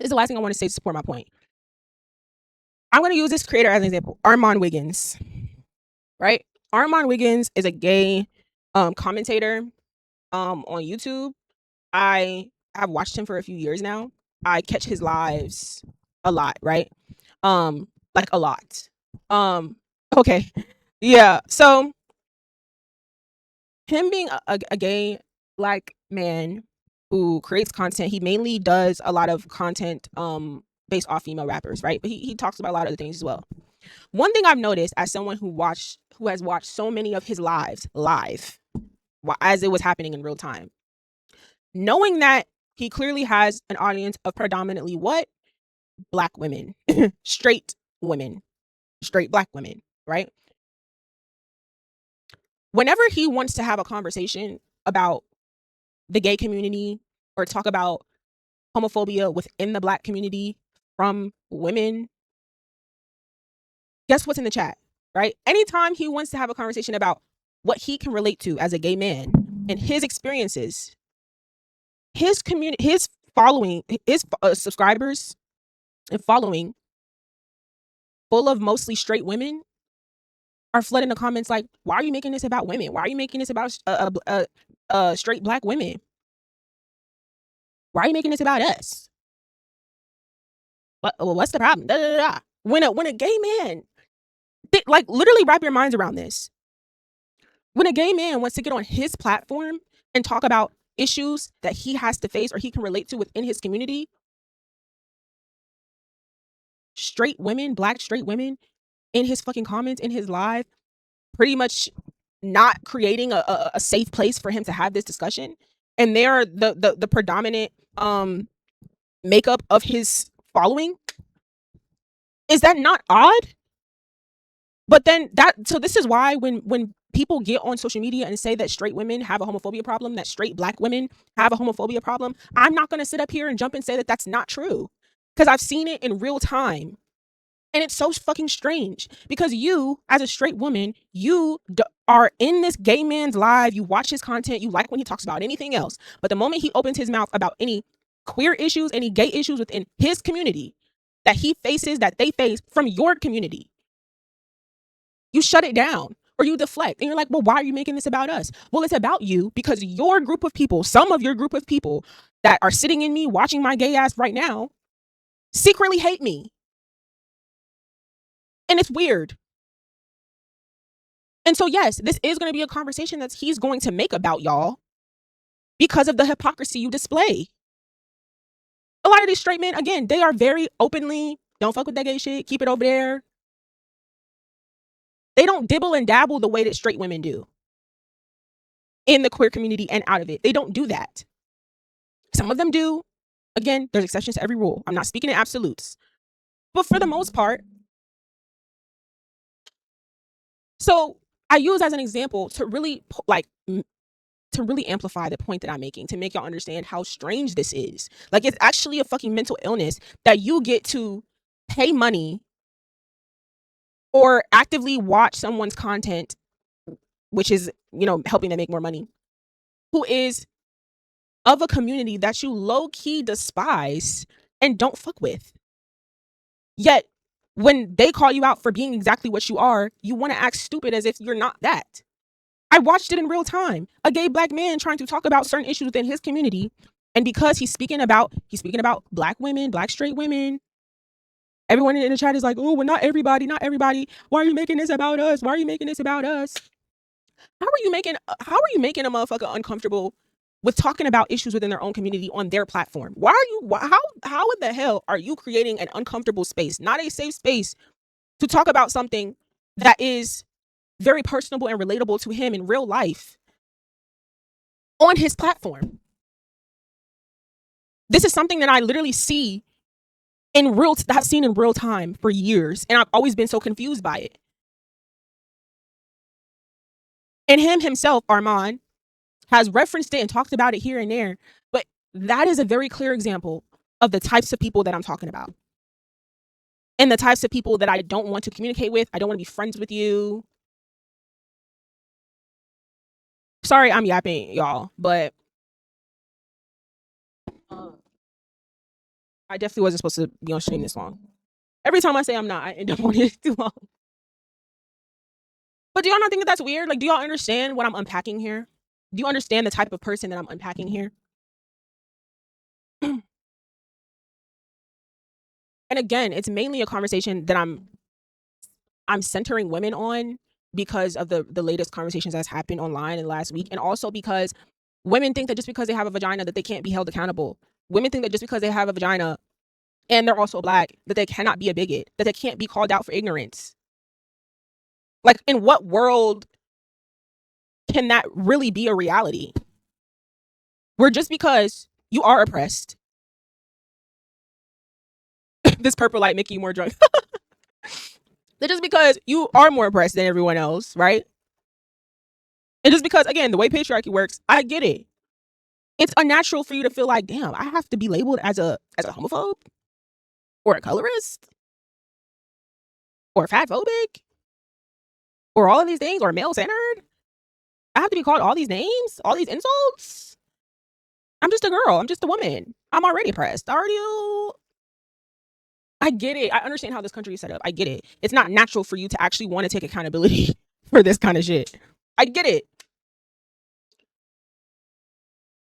This is the last thing I want to say to support my point. I'm going to use this creator as an example, Armand Wiggins, right? Armand Wiggins is a gay commentator on YouTube. I have watched him for a few years now. I catch his lives a lot, right? Like a lot. Okay. Yeah. So him being a gay black man who creates content, he mainly does a lot of content based off female rappers, right? But he talks about a lot of other things as well. One thing I've noticed as someone who has watched so many of his lives live as it was happening in real time, knowing that he clearly has an audience of predominantly what? Black women, straight women, straight black women, right? Whenever he wants to have a conversation about the gay community or talk about homophobia within the black community from women, guess what's in the chat, right? Anytime he wants to have a conversation about what he can relate to as a gay man and his experiences, his community, his following, his subscribers and following, full of mostly straight women, are flooding the comments like, "Why are you making this about women? Why are you making this about straight black women? Why are you making this about us? What's the problem?" Da, da, da, da. When a gay man, like literally wrap your minds around this. When a gay man wants to get on his platform and talk about issues that he has to face or he can relate to within his community, straight women, black straight women, in his fucking comments, in his live, pretty much not creating a safe place for him to have this discussion. And they're the predominant makeup of his following. Is that not odd? But then so this is why when people get on social media and say that straight women have a homophobia problem, that straight black women have a homophobia problem, I'm not going to sit up here and jump and say that that's not true, because I've seen it in real time. And it's so fucking strange because you, as a straight woman, you are in this gay man's live. You watch his content. You like when he talks about anything else. But the moment he opens his mouth about any queer issues, any gay issues within his community that he faces, that they face from your community, you shut it down or you deflect. And you're like, well, why are you making this about us? Well, it's about you because your group of people, some of your group of people that are sitting in me watching my gay ass right now, secretly hate me. And it's weird. And so, yes, this is going to be a conversation that he's going to make about y'all because of the hypocrisy you display. A lot of these straight men, again, they are very openly, don't fuck with that gay shit, keep it over there. They don't dibble and dabble the way that straight women do in the queer community and out of it. They don't do that. Some of them do. Again, there's exceptions to every rule. I'm not speaking in absolutes. But for the most part, so I use as an example to really amplify the point that I'm making, to make y'all understand how strange this is. Like, it's actually a fucking mental illness that you get to pay money or actively watch someone's content, which is, helping them make more money, who is of a community that you low-key despise and don't fuck with. Yet, when they call you out for being exactly what you are, you want to act stupid as if you're not that. I watched it in real time. A gay black man trying to talk about certain issues within his community. And because he's speaking about black women, black straight women, everyone in the chat is like, oh, well, not everybody. Why are you making this about us? Why are you making this about us? How are you making a motherfucker uncomfortable with talking about issues within their own community on their platform? How in the hell are you creating an uncomfortable space, not a safe space, to talk about something that is very personable and relatable to him in real life on his platform? This is something that I literally see I've seen in real time for years, and I've always been so confused by it. And him himself, Armand, has referenced it and talked about it here and there, but that is a very clear example of the types of people that I'm talking about. And the types of people that I don't want to communicate with. I don't want to be friends with you. Sorry, I'm yapping, y'all, but I definitely wasn't supposed to be on stream this long. Every time I say I'm not, I end up on it too long. But do y'all not think that that's weird? Like, do y'all understand what I'm unpacking here? Do you understand the type of person that I'm unpacking here? And again, it's mainly a conversation that I'm centering women on because of the latest conversations that's happened online in the last week, and also because women think that just because they have a vagina that they can't be held accountable. Women think that just because they have a vagina and they're also black that they cannot be a bigot, that they can't be called out for ignorance. Like, in what world can that really be a reality? Where just because you are oppressed, this purple light making you more drunk. That just because you are more oppressed than everyone else, right? And just because, again, the way patriarchy works, I get it. It's unnatural for you to feel like, damn, I have to be labeled as a homophobe or a colorist or fatphobic or all of these things or male-centered. I have to be called all these names, all these insults. I'm just a girl. I'm just a woman. I'm already oppressed. I get it. I understand how this country is set up. I get it. It's not natural for you to actually want to take accountability for this kind of shit. I get it.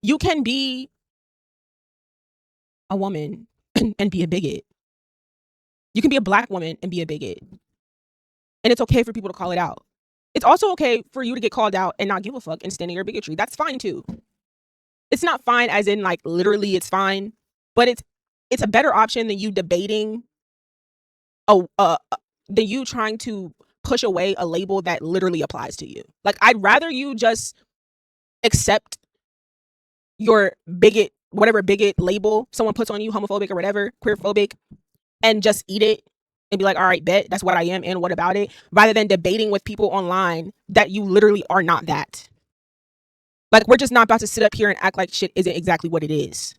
You can be a woman and be a bigot. You can be a black woman and be a bigot. And it's okay for people to call it out. It's also okay for you to get called out and not give a fuck and stand in your bigotry. That's fine too. It's not fine as in like literally it's fine, but it's a better option than you debating than you trying to push away a label that literally applies to you. Like, I'd rather you just accept your bigot, whatever bigot label someone puts on you, homophobic or whatever, queerphobic, and just eat it and be like, all right, bet that's what I am and what about it, rather than debating with people online that you literally are not that. Like, we're just not about to sit up here and act like shit isn't exactly what it is.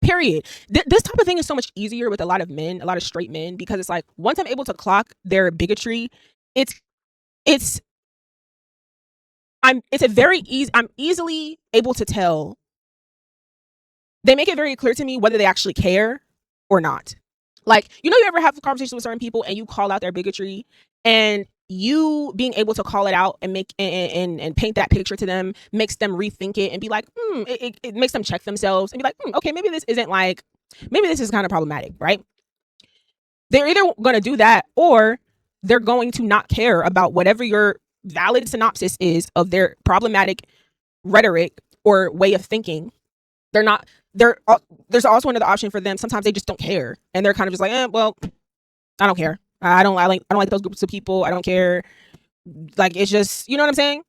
Period. This type of thing is so much easier with a lot of men, a lot of straight men, because it's like, once I'm able to clock their bigotry, I'm easily able to tell. They make it very clear to me whether they actually care or not. Like, you ever have conversations with certain people and you call out their bigotry, and you being able to call it out and make and paint that picture to them makes them rethink it and be like, it makes them check themselves and be like, okay, maybe this is kind of problematic, right? They're either going to do that or they're going to not care about whatever your valid synopsis is of their problematic rhetoric or way of thinking. There's also another option for them. Sometimes they just don't care and they're kind of just like, well, I don't care. I don't like those groups of people. I don't care. Like, it's just, you know what I'm saying?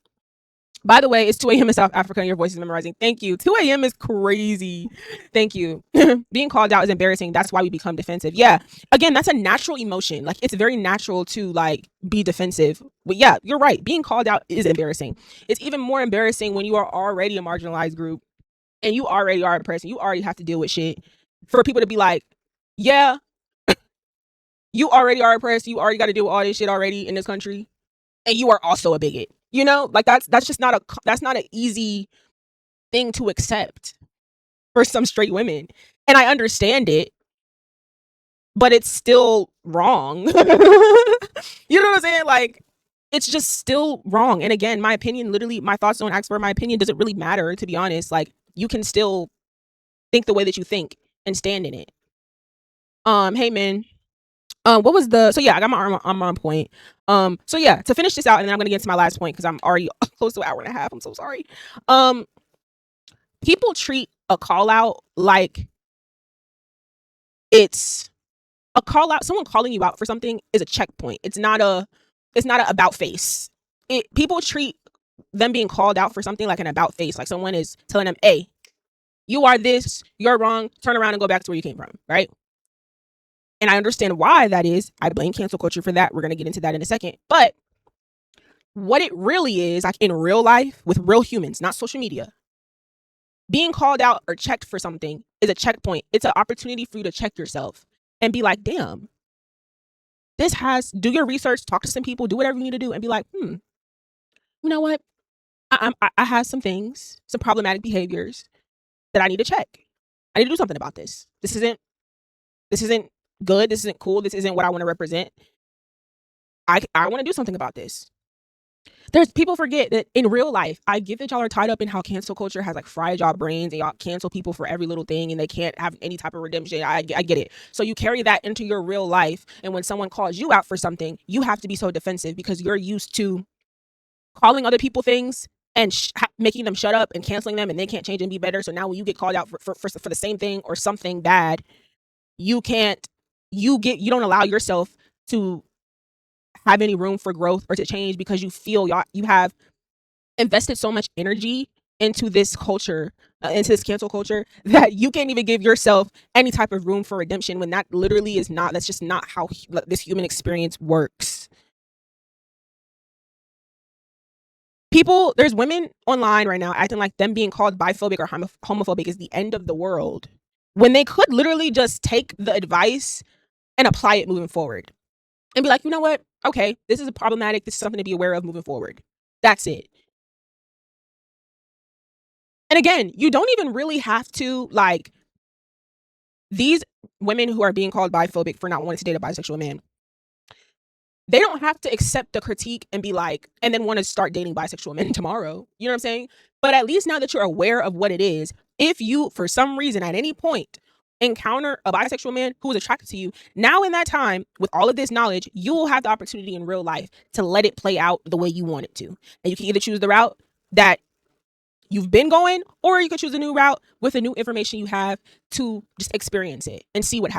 By the way, it's 2 a.m. in South Africa and your voice is memorizing. Thank you. 2 a.m. is crazy. Thank you. Being called out is embarrassing. That's why we become defensive. Yeah. Again, that's a natural emotion. Like, it's very natural to like be defensive. But yeah, you're right. Being called out is embarrassing. It's even more embarrassing when you are already a marginalized group and you already are oppressed and you already have to deal with shit, for people to be like, yeah, you already are oppressed. You already got to deal with all this shit already in this country. And you are also a bigot. Like, that's just not an easy thing to accept for some straight women. And I understand it, but it's still wrong. You know what I'm saying? Like, it's just still wrong. And again, my opinion, literally, my thoughts don't ask for my opinion. Doesn't really matter, to be honest. Like, you can still think the way that you think and stand in it. Hey man. What was so yeah, I got my arm on point. So yeah, to finish this out, and then I'm gonna get to my last point because I'm already close to an hour and a half. I'm so sorry. People treat a call out like it's a call out. Someone calling you out for something is a checkpoint. It's not a about face. People treat them being called out for something like an about face, like someone is telling them, hey, you are this, you're wrong, turn around and go back to where you came from, right? And I understand why that is. I blame cancel culture for that. We're going to get into that in a second. But what it really is, like in real life with real humans, not social media, being called out or checked for something is a checkpoint. It's an opportunity for you to check yourself and be like, damn, do your research, talk to some people, do whatever you need to do and be like, you know what? I have some things, some problematic behaviors that I need to check. I need to do something about this. This isn't good. This isn't cool. This isn't what I want to represent. I want to do something about this. There's people forget that in real life, I get that y'all are tied up in how cancel culture has like fried y'all brains and y'all cancel people for every little thing and they can't have any type of redemption. I get it. So you carry that into your real life. And when someone calls you out for something, you have to be so defensive because you're used to calling other people things and making them shut up and canceling them and they can't change and be better. So now when you get called out for the same thing or something bad, you don't allow yourself to have any room for growth or to change because you feel you have invested so much energy into this culture, into this cancel culture, that you can't even give yourself any type of room for redemption when that literally is not, that's just not how this human experience works. There's women online right now acting like them being called biphobic or homophobic is the end of the world when they could literally just take the advice and apply it moving forward and be like, you know what? Okay, this is problematic. This is something to be aware of moving forward. That's it. And again, you don't even really have to, like, these women who are being called biphobic for not wanting to date a bisexual man, they don't have to accept the critique and be like, and then want to start dating bisexual men tomorrow. You know what I'm saying? But at least now that you're aware of what it is, if you, for some reason, at any point, encounter a bisexual man who is attracted to you, now in that time, with all of this knowledge, you will have the opportunity in real life to let it play out the way you want it to. And you can either choose the route that you've been going, or you could choose a new route with the new information you have to just experience it and see what happens.